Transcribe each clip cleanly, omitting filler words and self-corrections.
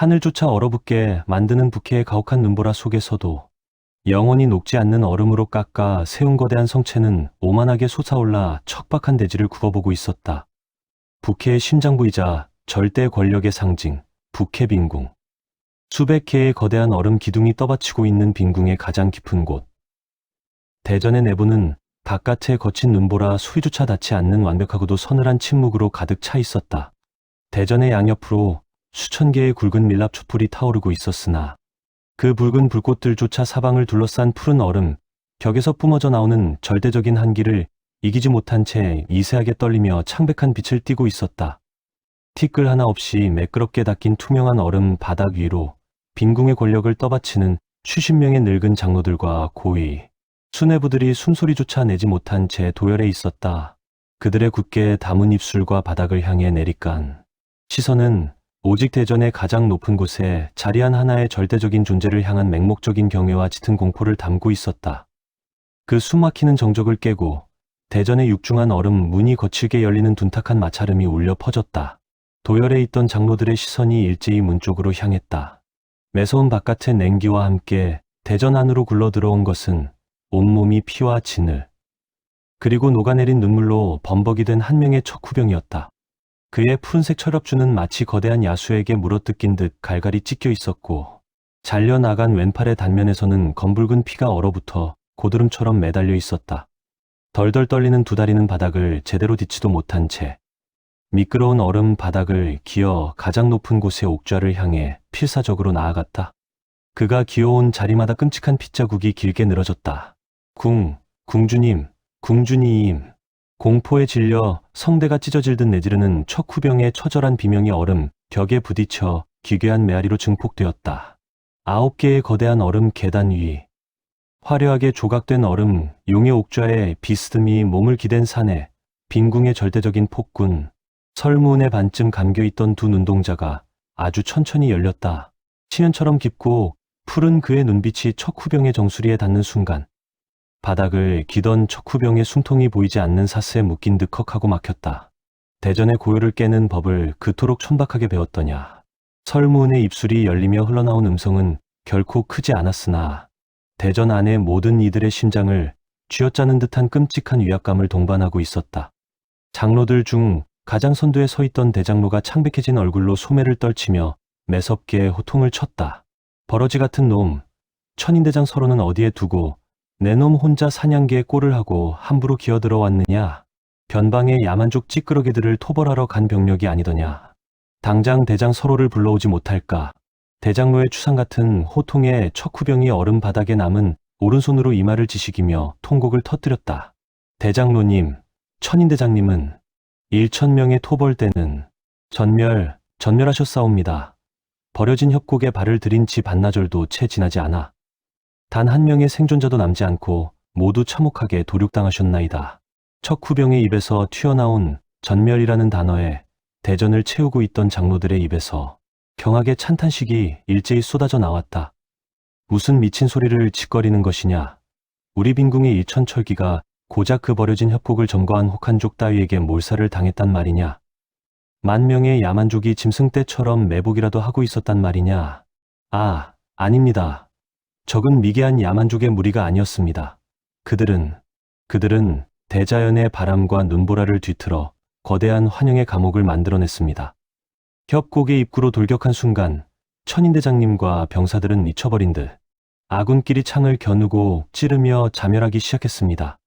하늘조차 얼어붙게 만드는 부캐의 가혹한 눈보라 속에서도 영원히 녹지 않는 얼음으로 깎아 세운 거대한 성체는 오만하게 솟아올라 척박한 대지를 굽어보고 있었다. 부캐의 심장부이자 절대 권력의 상징, 부캐 빈궁. 수백 개의 거대한 얼음 기둥이 떠받치고 있는 빈궁의 가장 깊은 곳. 대전의 내부는 바깥의 거친 눈보라 소리조차 닿지 않는 완벽하고도 서늘한 침묵으로 가득 차 있었다. 대전의 양옆으로 수천 개의 굵은 밀랍 촛불이 타오르고 있었으나 그 붉은 불꽃들조차 사방을 둘러싼 푸른 얼음, 벽에서 뿜어져 나오는 절대적인 한기를 이기지 못한 채 미세하게 떨리며 창백한 빛을 띠고 있었다. 티끌 하나 없이 매끄럽게 닦인 투명한 얼음 바닥 위로 빈궁의 권력을 떠받치는 수십 명의 늙은 장로들과 고위, 수뇌부들이 숨소리조차 내지 못한 채 도열해 있었다. 그들의 굳게 담은 입술과 바닥을 향해 내리깐 시선은 오직 대전의 가장 높은 곳에 자리한 하나의 절대적인 존재를 향한 맹목적인 경외와 짙은 공포를 담고 있었다. 그 숨막히는 정적을 깨고 대전의 육중한 얼음 문이 거칠게 열리는 둔탁한 마찰음이 울려 퍼졌다. 도열해 있던 장로들의 시선이 일제히 문 쪽으로 향했다. 매서운 바깥의 냉기와 함께 대전 안으로 굴러 들어온 것은 온몸이 피와 진을, 그리고 녹아내린 눈물로 범벅이 된 한 명의 척후병이었다. 그의 푸른색 철업주는 마치 거대한 야수에게 물어뜯긴 듯 갈갈이 찢겨 있었고 잘려나간 왼팔의 단면에서는 검붉은 피가 얼어붙어 고드름처럼 매달려 있었다. 덜덜 떨리는 두 다리는 바닥을 제대로 딛지도 못한 채 미끄러운 얼음 바닥을 기어 가장 높은 곳의 옥좌를 향해 필사적으로 나아갔다. 그가 기어온 자리마다 끔찍한 핏자국이 길게 늘어졌다. 궁주님, 궁주님. 공포에 질려 성대가 찢어질 듯 내지르는 척후병의 처절한 비명이 얼음 벽에 부딪혀 기괴한 메아리로 증폭되었다. 9개의 거대한 얼음 계단 위, 화려하게 조각된 얼음 용의 옥좌에 비스듬히 몸을 기댄 산에 빈궁의 절대적인 폭군, 설문에 반쯤 감겨있던 두 눈동자가 아주 천천히 열렸다. 치연처럼 깊고 푸른 그의 눈빛이 척후병의 정수리에 닿는 순간 바닥을 기던 척후병의 숨통이 보이지 않는 사슬에 묶인 듯 컥하고 막혔다. 대전의 고요를 깨는 법을 그토록 촌박하게 배웠더냐. 설무은의 입술이 열리며 흘러나온 음성은 결코 크지 않았으나 대전 안의 모든 이들의 심장을 쥐어짜는 듯한 끔찍한 위압감을 동반하고 있었다. 장로들 중 가장 선두에 서 있던 대장로가 창백해진 얼굴로 소매를 떨치며 매섭게 호통을 쳤다. 버러지 같은 놈, 천인대장 서로는 어디에 두고 내 놈 혼자 사냥개에 꼴을 하고 함부로 기어들어왔느냐. 변방의 야만족 찌끄러기들을 토벌하러 간 병력이 아니더냐. 당장 대장 서로를 불러오지 못할까. 대장로의 추상 같은 호통에 척후병이 얼음 바닥에 남은 오른손으로 이마를 지식이며 통곡을 터뜨렸다. 대장로님, 천인대장님은 1,000명의 토벌대는 전멸하셨사옵니다. 버려진 협곡에 발을 들인 지 반나절도 채 지나지 않아 단 한 명의 생존자도 남지 않고 모두 참혹하게 도륙당하셨나이다. 척후병의 입에서 튀어나온 전멸이라는 단어에 대전을 채우고 있던 장로들의 입에서 경악의 찬탄식이 일제히 쏟아져 나왔다. 무슨 미친 소리를 짓거리는 것이냐. 우리 빈궁의 일천철기가 고작 그 버려진 협곡을 점거한 혹한족 따위에게 몰살을 당했단 말이냐. 만 명의 야만족이 짐승떼처럼 매복이라도 하고 있었단 말이냐. 아, 아닙니다. 적은 미개한 야만족의 무리가 아니었습니다. 그들은 대자연의 바람과 눈보라를 뒤틀어 거대한 환영의 감옥을 만들어냈습니다. 협곡의 입구로 돌격한 순간 천인대장님과 병사들은 미쳐버린 듯 아군끼리 창을 겨누고 찌르며 자멸하기 시작했습니다.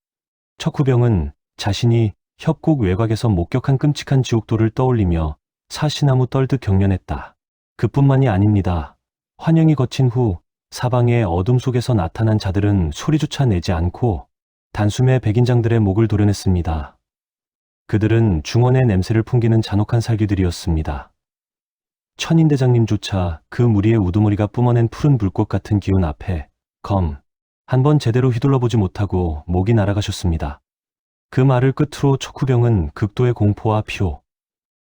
척후병은 자신이 협곡 외곽에서 목격한 끔찍한 지옥도를 떠올리며 사시나무 떨듯 경련했다. 그뿐만이 아닙니다. 환영이 거친 후 사방의 어둠 속에서 나타난 자들은 소리조차 내지 않고 단숨에 백인장들의 목을 도려냈습니다. 그들은 중원의 냄새를 풍기는 잔혹한 살귀들이었습니다. 천인대장님조차 그 무리의 우두머리가 뿜어낸 푸른 불꽃 같은 기운 앞에 한번 제대로 휘둘러보지 못하고 목이 날아가셨습니다. 그 말을 끝으로 척후병은 극도의 공포와 피로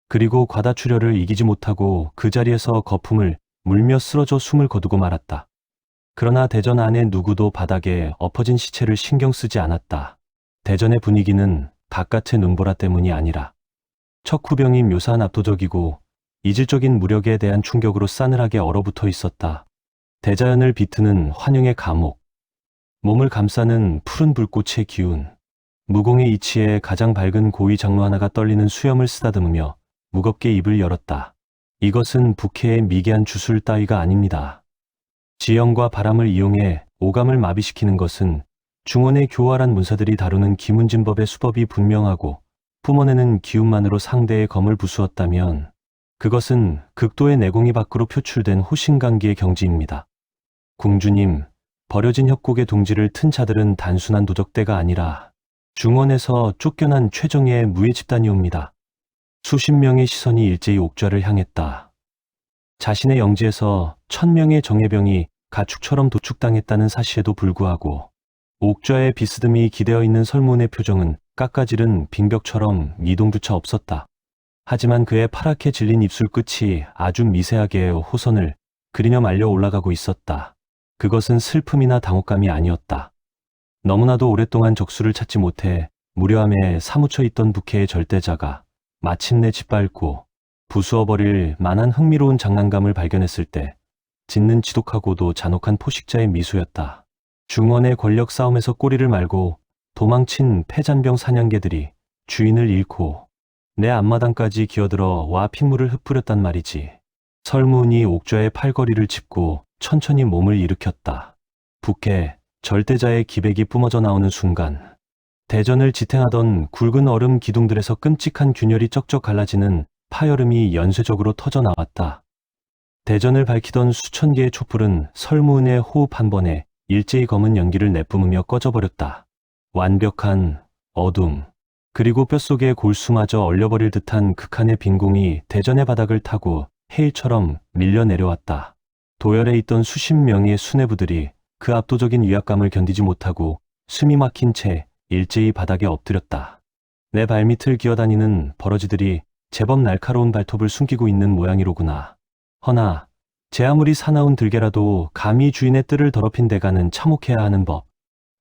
그리고 과다출혈을 이기지 못하고 그 자리에서 거품을 물며 쓰러져 숨을 거두고 말았다. 그러나 대전 안에 누구도 바닥에 엎어진 시체를 신경 쓰지 않았다. 대전의 분위기는 바깥의 눈보라 때문이 아니라 척후병이 묘사한 압도적이고 이질적인 무력에 대한 충격으로 싸늘하게 얼어붙어 있었다. 대자연을 비트는 환영의 감옥, 몸을 감싸는 푸른 불꽃의 기운, 무공의 이치에 가장 밝은 고위 장로 하나가 떨리는 수염을 쓰다듬으며 무겁게 입을 열었다. 이것은 부캐의 미개한 주술 따위가 아닙니다. 지형과 바람을 이용해 오감을 마비시키는 것은 중원의 교활한 문사들이 다루는 기문진법의 수법이 분명하고 뿜어내는 기운만으로 상대의 검을 부수었다면 그것은 극도의 내공이 밖으로 표출된 호신강기의 경지입니다. 궁주님, 버려진 협곡의 둥지를 튼 자들은 단순한 도적대가 아니라 중원에서 쫓겨난 최정예의 무예 집단이옵니다. 수십 명의 시선이 일제히 옥좌를 향했다. 자신의 영지에서 1000명의 정예병이 가축처럼 도축당했다는 사실에도 불구하고 옥좌의 비스듬히 기대어 있는 설문의 표정은 깎아지른 빙벽처럼 미동조차 없었다. 하지만 그의 파랗게 질린 입술 끝이 아주 미세하게 호선을 그리며 말려 올라가고 있었다. 그것은 슬픔이나 당혹감이 아니었다. 너무나도 오랫동안 적수를 찾지 못해 무료함에 사무쳐 있던 부캐의 절대자가 마침내 짓밟고 부수어버릴 만한 흥미로운 장난감을 발견했을 때 짓는 지독하고도 잔혹한 포식자의 미소였다. 중원의 권력 싸움에서 꼬리를 말고 도망친 패잔병 사냥개들이 주인을 잃고 내 앞마당까지 기어들어 와 핏물을 흩뿌렸단 말이지. 설문이 옥좌의 팔걸이를 짚고 천천히 몸을 일으켰다. 부캐, 절대자의 기백이 뿜어져 나오는 순간 대전을 지탱하던 굵은 얼음 기둥들에서 끔찍한 균열이 쩍쩍 갈라지는 파열음이 연쇄적으로 터져 나왔다. 대전을 밝히던 수천 개의 촛불은 설문의 호흡 한 번에 일제히 검은 연기를 내뿜으며 꺼져버렸다. 완벽한 어둠, 그리고 뼛속에 골수마저 얼려버릴 듯한 극한의 빈궁이 대전의 바닥을 타고 해일처럼 밀려 내려왔다. 도열에 있던 수십 명의 수뇌부들이 그 압도적인 위압감을 견디지 못하고 숨이 막힌 채 일제히 바닥에 엎드렸다. 내 발밑을 기어다니는 버러지들이 제법 날카로운 발톱을 숨기고 있는 모양이로구나. 허나 제 아무리 사나운 들개라도 감히 주인의 뜰을 더럽힌 대가는 참혹해야 하는 법.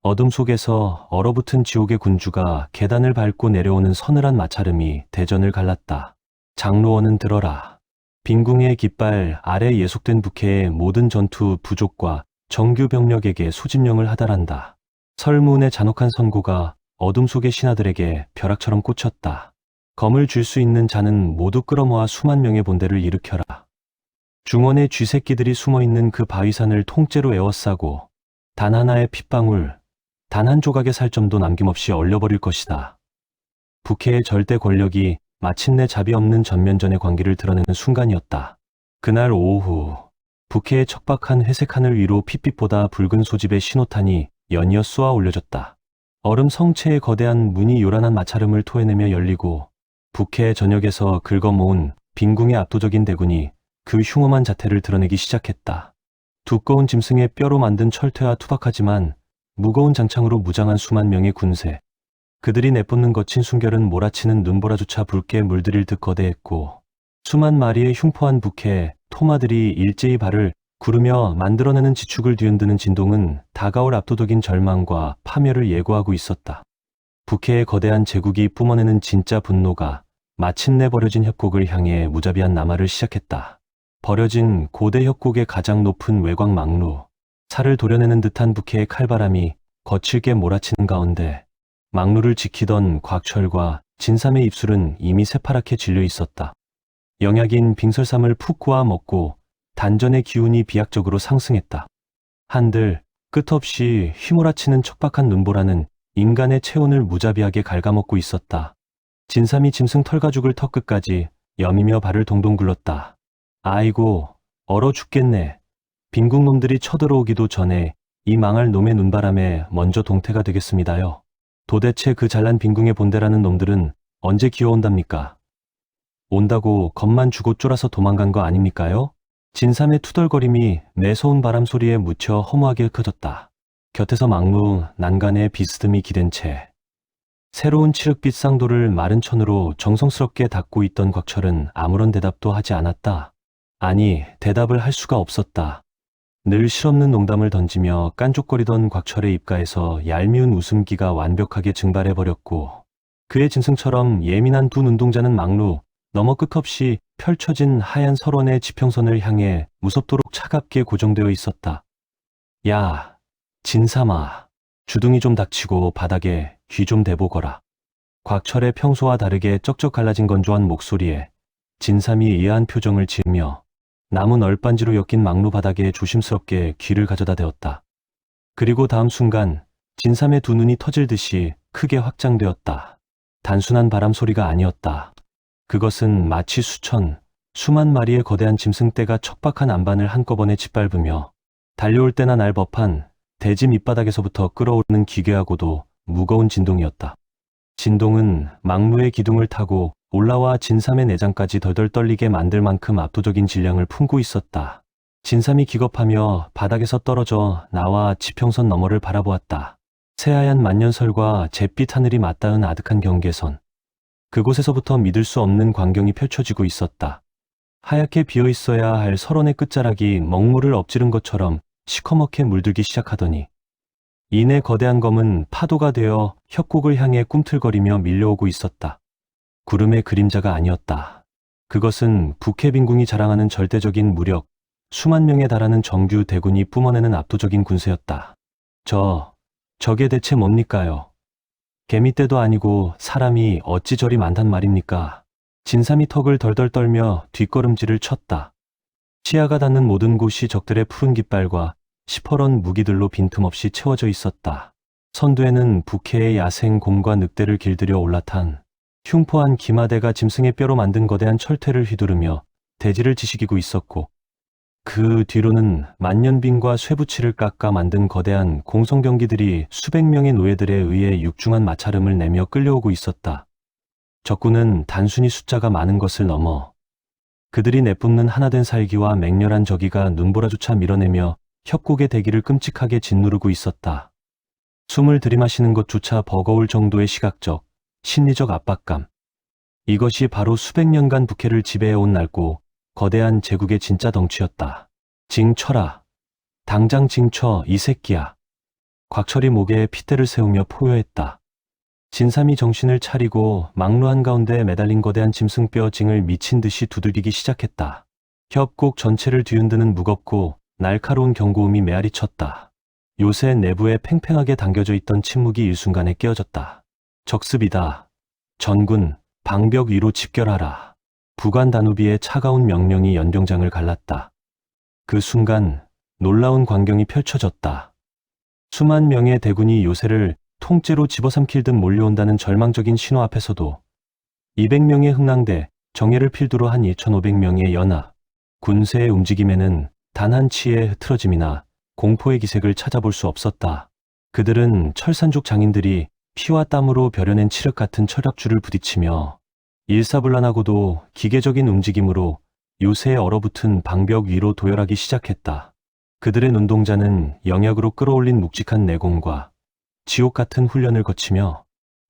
어둠 속에서 얼어붙은 지옥의 군주가 계단을 밟고 내려오는 서늘한 마찰음이 대전을 갈랐다. 장로원은 들어라. 빈궁의 깃발 아래 예속된 부캐의 모든 전투 부족과 정규 병력에게 소집령을 하달한다. 설문의 잔혹한 선고가 어둠 속의 신하들에게 벼락처럼 꽂혔다. 검을 쥘 수 있는 자는 모두 끌어모아 수만 명의 본대를 일으켜라. 중원의 쥐새끼들이 숨어있는 그 바위산을 통째로 에워싸고 단 하나의 핏방울, 단 한 조각의 살점도 남김없이 얼려버릴 것이다. 부캐의 절대 권력이 마침내 자비 없는 전면전의 광기를 드러내는 순간이었다. 그날 오후 부캐의 척박한 회색 하늘 위로 핏빛보다 붉은 소집의 신호탄이 연이어 쏘아 올려졌다. 얼음 성체의 거대한 문이 요란한 마찰음을 토해내며 열리고 부캐의 전역에서 긁어모은 빈궁의 압도적인 대군이 그 흉엄한 자태를 드러내기 시작했다. 두꺼운 짐승의 뼈로 만든 철퇴와 투박하지만 무거운 장창으로 무장한 수만 명의 군세. 그들이 내뿜는 거친 순결은 몰아치는 눈보라조차 붉게 물들일 듯 거대했고 수만 마리의 흉포한 부캐, 토마들이 일제히 발을 구르며 만들어내는 지축을 뒤흔드는 진동은 다가올 압도적인 절망과 파멸을 예고하고 있었다. 부캐의 거대한 제국이 뿜어내는 진짜 분노가 마침내 버려진 협곡을 향해 무자비한 남하를 시작했다. 버려진 고대 협곡의 가장 높은 외곽 망루, 살을 도려내는 듯한 부캐의 칼바람이 거칠게 몰아치는 가운데 망루를 지키던 곽철과 진삼의 입술은 이미 새파랗게 질려 있었다. 영약인 빙설삼을 푹 구워 먹고 단전의 기운이 비약적으로 상승했다. 한들 끝없이 휘몰아치는 척박한 눈보라는 인간의 체온을 무자비하게 갉아먹고 있었다. 진삼이 짐승 털가죽을 턱끝까지 여미며 발을 동동 굴렀다. 아이고, 얼어 죽겠네. 빈궁놈들이 쳐들어오기도 전에 이 망할 놈의 눈바람에 먼저 동태가 되겠습니다요. 도대체 그 잘난 빈궁의 본대라는 놈들은 언제 기어온답니까? 온다고 겁만 주고 쫄아서 도망간 거 아닙니까요? 진삼의 투덜거림이 매서운 바람 소리에 묻혀 허무하게 흩어졌다. 곁에서 망루 난간에 비스듬히 기댄 채 새로운 칠흑빛 쌍도를 마른 천으로 정성스럽게 닦고 있던 곽철은 아무런 대답도 하지 않았다. 아니, 대답을 할 수가 없었다. 늘 실없는 농담을 던지며 깐족거리던 곽철의 입가에서 얄미운 웃음기가 완벽하게 증발해버렸고 그의 짐승처럼 예민한 두 눈동자는 망루 너머 끝없이 펼쳐진 하얀 설원의 지평선을 향해 무섭도록 차갑게 고정되어 있었다. 야, 진삼아. 주둥이 좀 닥치고 바닥에 귀 좀 대보거라. 곽철의 평소와 다르게 쩍쩍 갈라진 건조한 목소리에 진삼이 의아한 표정을 지으며 나무 널빤지로 엮인 막루 바닥에 조심스럽게 귀를 가져다 대었다. 그리고 다음 순간 진삼의 두 눈이 터질 듯이 크게 확장되었다. 단순한 바람 소리가 아니었다. 그것은 마치 수만 마리의 거대한 짐승떼가 척박한 안반을 한꺼번에 짓밟으며 달려올 때나 날 법한 대지 밑바닥에서부터 끓어오르는 기괴하고도 무거운 진동이었다. 진동은 막루의 기둥을 타고 올라와 진삼의 내장까지 덜덜 떨리게 만들 만큼 압도적인 질량을 품고 있었다. 진삼이 기겁하며 바닥에서 떨어져 나와 지평선 너머를 바라보았다. 새하얀 만년설과 잿빛 하늘이 맞닿은 아득한 경계선. 그곳에서부터 믿을 수 없는 광경이 펼쳐지고 있었다. 하얗게 비어있어야 할 설원의 끝자락이 먹물을 엎지른 것처럼 시커멓게 물들기 시작하더니 이내 거대한 검은 파도가 되어 협곡을 향해 꿈틀거리며 밀려오고 있었다. 구름의 그림자가 아니었다. 그것은 북해 빈궁이 자랑하는 절대적인 무력, 수만 명에 달하는 정규 대군이 뿜어내는 압도적인 군세였다. 저게 대체 뭡니까요? 개미떼도 아니고 사람이 어찌 저리 많단 말입니까? 진삼이 턱을 덜덜 떨며 뒷걸음질을 쳤다. 시야가 닿는 모든 곳이 적들의 푸른 깃발과 시퍼런 무기들로 빈틈없이 채워져 있었다. 선두에는 북해의 야생 곰과 늑대를 길들여 올라탄 흉포한 기마대가 짐승의 뼈로 만든 거대한 철퇴를 휘두르며 대지를 지식이고 있었고, 그 뒤로는 만년빈과 쇠붙이를 깎아 만든 거대한 공성병기들이 수백 명의 노예들에 의해 육중한 마찰음을 내며 끌려오고 있었다. 적군은 단순히 숫자가 많은 것을 넘어 그들이 내뿜는 하나된 살기와 맹렬한 저기가 눈보라조차 밀어내며 협곡의 대기를 끔찍하게 짓누르고 있었다. 숨을 들이마시는 것조차 버거울 정도의 시각적, 심리적 압박감. 이것이 바로 수백 년간 북해를 지배해온 낡고 거대한 제국의 진짜 덩치였다. 징쳐라. 당장 징쳐, 이 새끼야. 곽철이 목에 핏대를 세우며 포효했다. 진삼이 정신을 차리고 막루 한가운데 매달린 거대한 짐승뼈 징을 미친 듯이 두들기기 시작했다. 협곡 전체를 뒤흔드는 무겁고 날카로운 경고음이 메아리 쳤다. 요새 내부에 팽팽하게 당겨져 있던 침묵이 일순간에 깨어졌다. 적습이다. 전군, 방벽 위로 집결하라. 부관 다누비의 차가운 명령이 연병장을 갈랐다. 그 순간 놀라운 광경이 펼쳐졌다. 수만 명의 대군이 요새를 통째로 집어삼킬 듯 몰려온다는 절망적인 신호 앞에서도 200명의 흥랑대, 정예를 필두로 한 2,500명의 연합, 군세의 움직임에는 단 한 치의 흐트러짐이나 공포의 기색을 찾아볼 수 없었다. 그들은 철산족 장인들이 피와 땀으로 벼려낸 칠흑 같은 철압줄을 부딪히며 일사불란하고도 기계적인 움직임으로 요새에 얼어붙은 방벽 위로 도열하기 시작했다. 그들의 눈동자는 영약으로 끌어올린 묵직한 내공과 지옥 같은 훈련을 거치며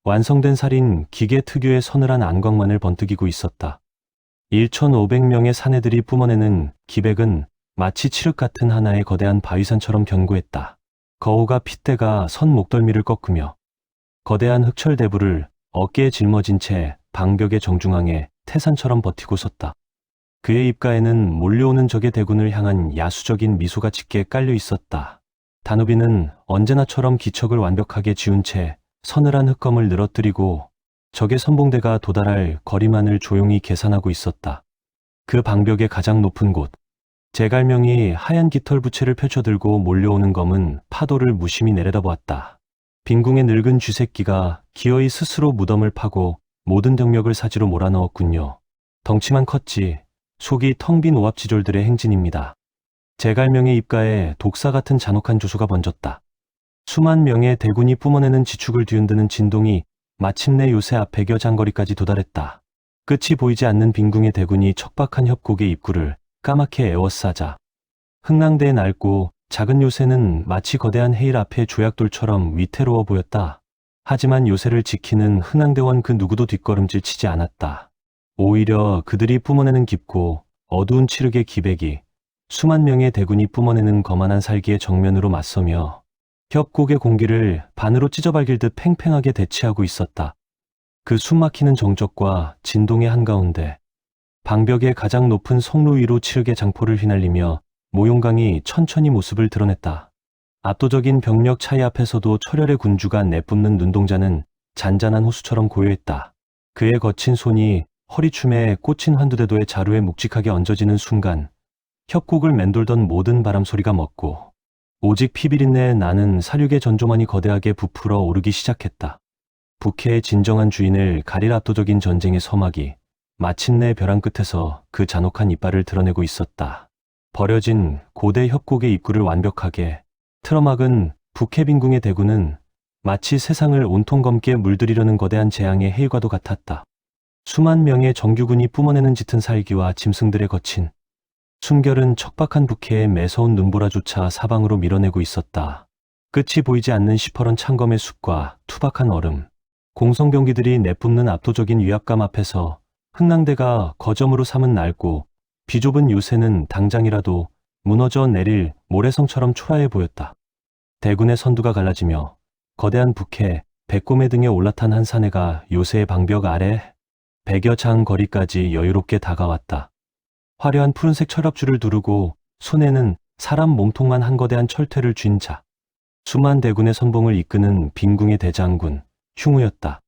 완성된 살인 기계 특유의 서늘한 안광만을 번뜩이고 있었다. 1,500명의 사내들이 뿜어내는 기백은 마치 칠흑 같은 하나의 거대한 바위산처럼 견고했다. 거우가 핏대가 선 목덜미를 꺾으며 거대한 흑철 대부를 어깨에 짊어진 채 방벽의 정중앙에 태산처럼 버티고 섰다. 그의 입가에는 몰려오는 적의 대군을 향한 야수적인 미소가 짙게 깔려 있었다. 다누비는 언제나처럼 기척을 완벽하게 지운 채 서늘한 흑검을 늘어뜨리고 적의 선봉대가 도달할 거리만을 조용히 계산하고 있었다. 그 방벽의 가장 높은 곳, 제갈명이 하얀 깃털 부채를 펼쳐들고 몰려오는 검은 파도를 무심히 내려다보았다. 빈궁의 늙은 쥐새끼가 기어이 스스로 무덤을 파고 모든 병력을 사지로 몰아넣었군요. 덩치만 컸지 속이 텅 빈 오합지졸들의 행진입니다. 제갈명의 입가에 독사 같은 잔혹한 조소가 번졌다. 수만 명의 대군이 뿜어내는 지축을 뒤흔드는 진동이 마침내 요새 앞 100여 장거리까지 도달했다. 끝이 보이지 않는 빈궁의 대군이 척박한 협곡의 입구를 까맣게 에워싸자 흥랑대의 낡고 작은 요새는 마치 거대한 해일 앞의 조약돌처럼 위태로워 보였다. 하지만 요새를 지키는 흥랑대원 그 누구도 뒷걸음질 치지 않았다. 오히려 그들이 뿜어내는 깊고 어두운 칠흑의 기백이 수만 명의 대군이 뿜어내는 거만한 살기의 정면으로 맞서며 협곡의 공기를 반으로 찢어발길 듯 팽팽하게 대치하고 있었다. 그 숨막히는 정적과 진동의 한가운데 방벽의 가장 높은 성루 위로 치르게 장포를 휘날리며 모용강이 천천히 모습을 드러냈다. 압도적인 병력 차이 앞에서도 철혈의 군주가 내뿜는 눈동자는 잔잔한 호수처럼 고요했다. 그의 거친 손이 허리춤에 꽂힌 한두대도의 자루에 묵직하게 얹어지는 순간 협곡을 맴돌던 모든 바람소리가 멎고 오직 피비린내에 나는 사륙의 전조만이 거대하게 부풀어 오르기 시작했다. 북해의 진정한 주인을 가릴 압도적인 전쟁의 서막이 마침내 벼랑 끝에서 그 잔혹한 이빨을 드러내고 있었다. 버려진 고대 협곡의 입구를 완벽하게 틀어막은 북해 빈궁의 대군은 마치 세상을 온통 검게 물들이려는 거대한 재앙의 해일과도 같았다. 수만 명의 정규군이 뿜어내는 짙은 살기와 짐승들의 거친 순결은 척박한 북해의 매서운 눈보라조차 사방으로 밀어내고 있었다. 끝이 보이지 않는 시퍼런 창검의 숲과 투박한 얼음, 공성병기들이 내뿜는 압도적인 위압감 앞에서 흥랑대가 거점으로 삼은 낡고 비좁은 요새는 당장이라도 무너져 내릴 모래성처럼 초라해 보였다. 대군의 선두가 갈라지며 거대한 북해, 백곰해 등에 올라탄 한 사내가 요새의 방벽 아래 100여 장 거리까지 여유롭게 다가왔다. 화려한 푸른색 철갑줄을 두르고 손에는 사람 몸통만 한 거대한 철퇴를 쥔 자. 수만 대군의 선봉을 이끄는 빈궁의 대장군 흉우였다.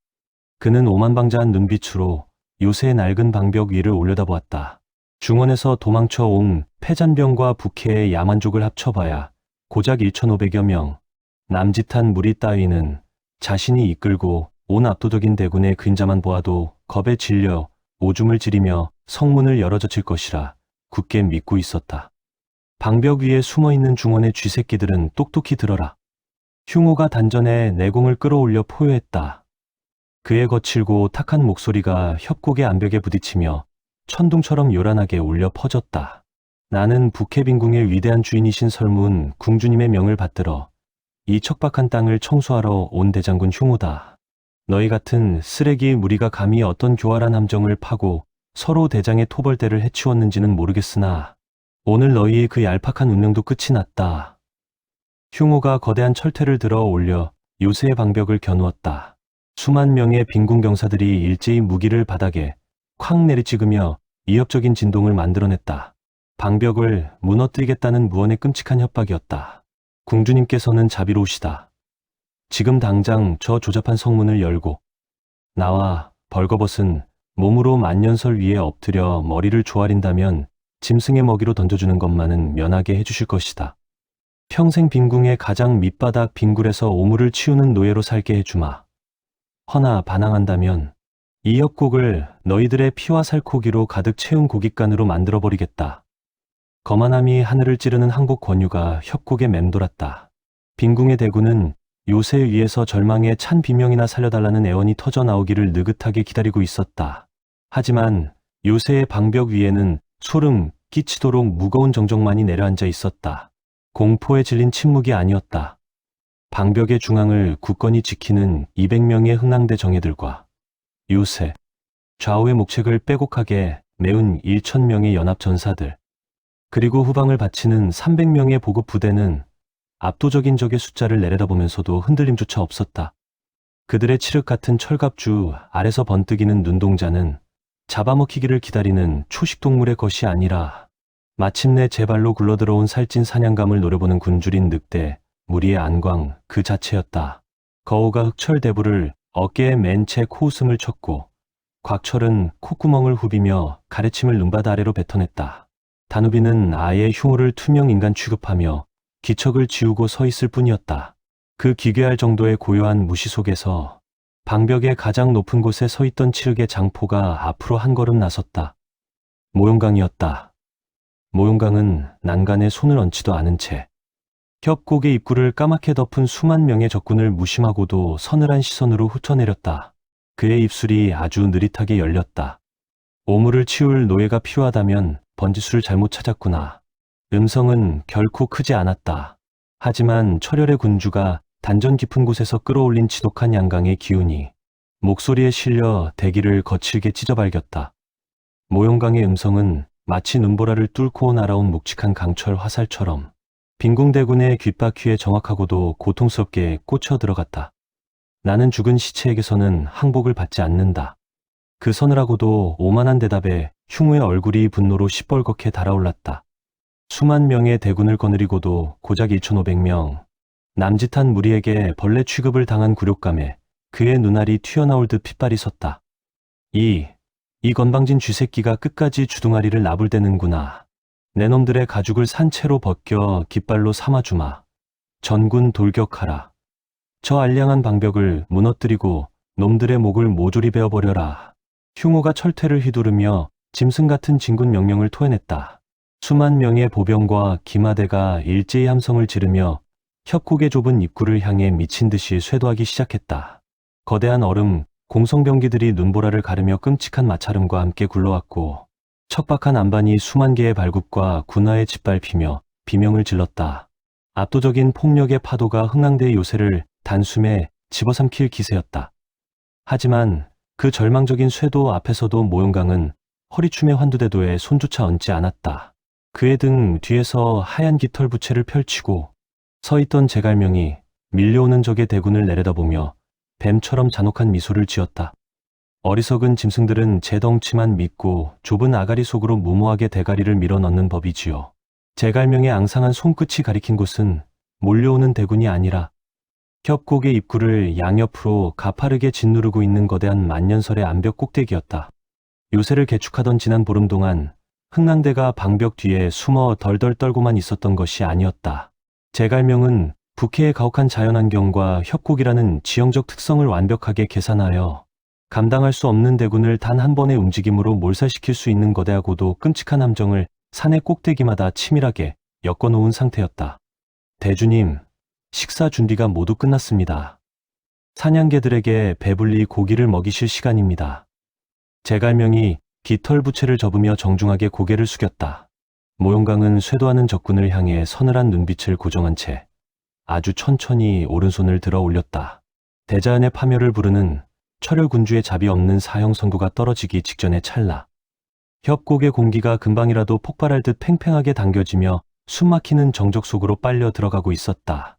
그는 오만방자한 눈빛으로 요새의 낡은 방벽 위를 올려다보았다. 중원에서 도망쳐 온 패잔병과 북해의 야만족을 합쳐봐야 고작 1,500여 명. 남짓한 무리 따위는 자신이 이끌고 온 압도적인 대군의 그림자만 보아도 겁에 질려 오줌을 지리며 성문을 열어젖힐 것이라 굳게 믿고 있었다. 방벽 위에 숨어있는 중원의 쥐새끼들은 똑똑히 들어라. 흉우가 단전에 내공을 끌어올려 포효했다. 그의 거칠고 탁한 목소리가 협곡의 암벽에 부딪히며 천둥처럼 요란하게 울려 퍼졌다. 나는 북해빈궁의 위대한 주인이신 설문 궁주님의 명을 받들어 이 척박한 땅을 청소하러 온 대장군 흉우다. 너희 같은 쓰레기 무리가 감히 어떤 교활한 함정을 파고 서로 대장의 토벌대를 해치웠는지는 모르겠으나 오늘 너희의 그 얄팍한 운명도 끝이 났다. 흉우가 거대한 철퇴를 들어 올려 요새의 방벽을 겨누었다. 수만 명의 빈궁 병사들이 일제히 무기를 바닥에 콱 내리찍으며 이협적인 진동을 만들어냈다. 방벽을 무너뜨리겠다는 무언의 끔찍한 협박이었다. 궁주님께서는 자비로우시다. 지금 당장 저 조잡한 성문을 열고 나와 벌거벗은 몸으로 만년설 위에 엎드려 머리를 조아린다면 짐승의 먹이로 던져주는 것만은 면하게 해주실 것이다. 평생 빈궁의 가장 밑바닥 빈굴에서 오물을 치우는 노예로 살게 해주마. 허나 반항한다면 이 협곡을 너희들의 피와 살코기로 가득 채운 고깃간으로 만들어버리겠다. 거만함이 하늘을 찌르는 항복 권유가 협곡에 맴돌았다. 빈궁의 대군은 요새 위에서 절망의 찬 비명이나 살려달라는 애원이 터져 나오기를 느긋하게 기다리고 있었다. 하지만 요새의 방벽 위에는 소름 끼치도록 무거운 정적만이 내려앉아 있었다. 공포에 질린 침묵이 아니었다. 방벽의 중앙을 굳건히 지키는 200명의 흥랑대 정예들과 요새 좌우의 목책을 빼곡하게 메운 1,000명의 연합 전사들, 그리고 후방을 바치는 300명의 보급 부대는 압도적인 적의 숫자를 내려다보면서도 흔들림조차 없었다. 그들의 칠흑 같은 철갑주 아래서 번뜩이는 눈동자는 잡아먹히기를 기다리는 초식동물의 것이 아니라 마침내 제 발로 굴러들어온 살찐 사냥감을 노려보는 굶주린 늑대, 무리의 안광 그 자체였다. 거우가 흑철 대부를 어깨에 맨 채 코웃음을 쳤고 곽철은 콧구멍을 후비며 가래침을 눈바다 아래로 뱉어냈다. 다누비는 아예 흉우를 투명 인간 취급하며 기척을 지우고 서 있을 뿐이었다. 그 기괴할 정도의 고요한 무시 속에서 방벽의 가장 높은 곳에 서 있던 칠흑의 장포가 앞으로 한 걸음 나섰다. 모용강이었다. 모용강은 난간에 손을 얹지도 않은 채 협곡의 입구를 까맣게 덮은 수만 명의 적군을 무심하고도 서늘한 시선으로 훑어내렸다. 그의 입술이 아주 느릿하게 열렸다. 오물을 치울 노예가 필요하다면 번지수를 잘못 찾았구나. 음성은 결코 크지 않았다. 하지만 철혈의 군주가 단전 깊은 곳에서 끌어올린 지독한 양강의 기운이 목소리에 실려 대기를 거칠게 찢어발겼다. 모용강의 음성은 마치 눈보라를 뚫고 날아온 묵직한 강철 화살처럼 빈궁대군의 귓바퀴에 정확하고도 고통스럽게 꽂혀 들어갔다. 나는 죽은 시체에게서는 항복을 받지 않는다. 그 서늘하고도 오만한 대답에 흉우의 얼굴이 분노로 시뻘겋게 달아올랐다. 수만 명의 대군을 거느리고도 고작 1,500명. 남짓한 무리에게 벌레 취급을 당한 굴욕감에 그의 눈알이 튀어나올 듯 핏발이 섰다. 이 건방진 쥐새끼가 끝까지 주둥아리를 나불대는구나. 내 놈들의 가죽을 산채로 벗겨 깃발로 삼아주마. 전군 돌격하라. 저 알량한 방벽을 무너뜨리고 놈들의 목을 모조리 베어버려라. 흉우가 철퇴를 휘두르며 짐승 같은 진군 명령을 토해냈다. 수만 명의 보병과 기마대가 일제히 함성을 지르며 협곡의 좁은 입구를 향해 미친 듯이 쇄도하기 시작했다. 거대한 얼음, 공성병기들이 눈보라를 가르며 끔찍한 마찰음과 함께 굴러왔고 척박한 안반이 수만 개의 발굽과 군화에 짓밟히며 비명을 질렀다. 압도적인 폭력의 파도가 흥랑대의 요새를 단숨에 집어삼킬 기세였다. 하지만 그 절망적인 쇄도 앞에서도 모용강은 허리춤의 환두대도에 손조차 얹지 않았다. 그의 등 뒤에서 하얀 깃털 부채를 펼치고 서있던 제갈명이 밀려오는 적의 대군을 내려다보며 뱀처럼 잔혹한 미소를 지었다. 어리석은 짐승들은 제 덩치만 믿고 좁은 아가리 속으로 무모하게 대가리를 밀어넣는 법이지요. 제갈명의 앙상한 손끝이 가리킨 곳은 몰려오는 대군이 아니라 협곡의 입구를 양옆으로 가파르게 짓누르고 있는 거대한 만년설의 암벽 꼭대기였다. 요새를 개축하던 지난 보름 동안 흥랑대가 방벽 뒤에 숨어 덜덜 떨고만 있었던 것이 아니었다. 제갈명은 북해의 가혹한 자연환경과 협곡이라는 지형적 특성을 완벽하게 계산하여 감당할 수 없는 대군을 단 한 번의 움직임으로 몰살시킬 수 있는 거대하고도 끔찍한 함정을 산의 꼭대기마다 치밀하게 엮어놓은 상태였다. 대주님, 식사 준비가 모두 끝났습니다. 사냥개들에게 배불리 고기를 먹이실 시간입니다. 제갈명이 깃털 부채를 접으며 정중하게 고개를 숙였다. 모용강은 쇄도하는 적군을 향해 서늘한 눈빛을 고정한 채 아주 천천히 오른손을 들어 올렸다. 대자연의 파멸을 부르는 철혈군주의 자비 없는 사형 선고가 떨어지기 직전의 찰나. 협곡의 공기가 금방이라도 폭발할 듯 팽팽하게 당겨지며 숨막히는 정적 속으로 빨려 들어가고 있었다.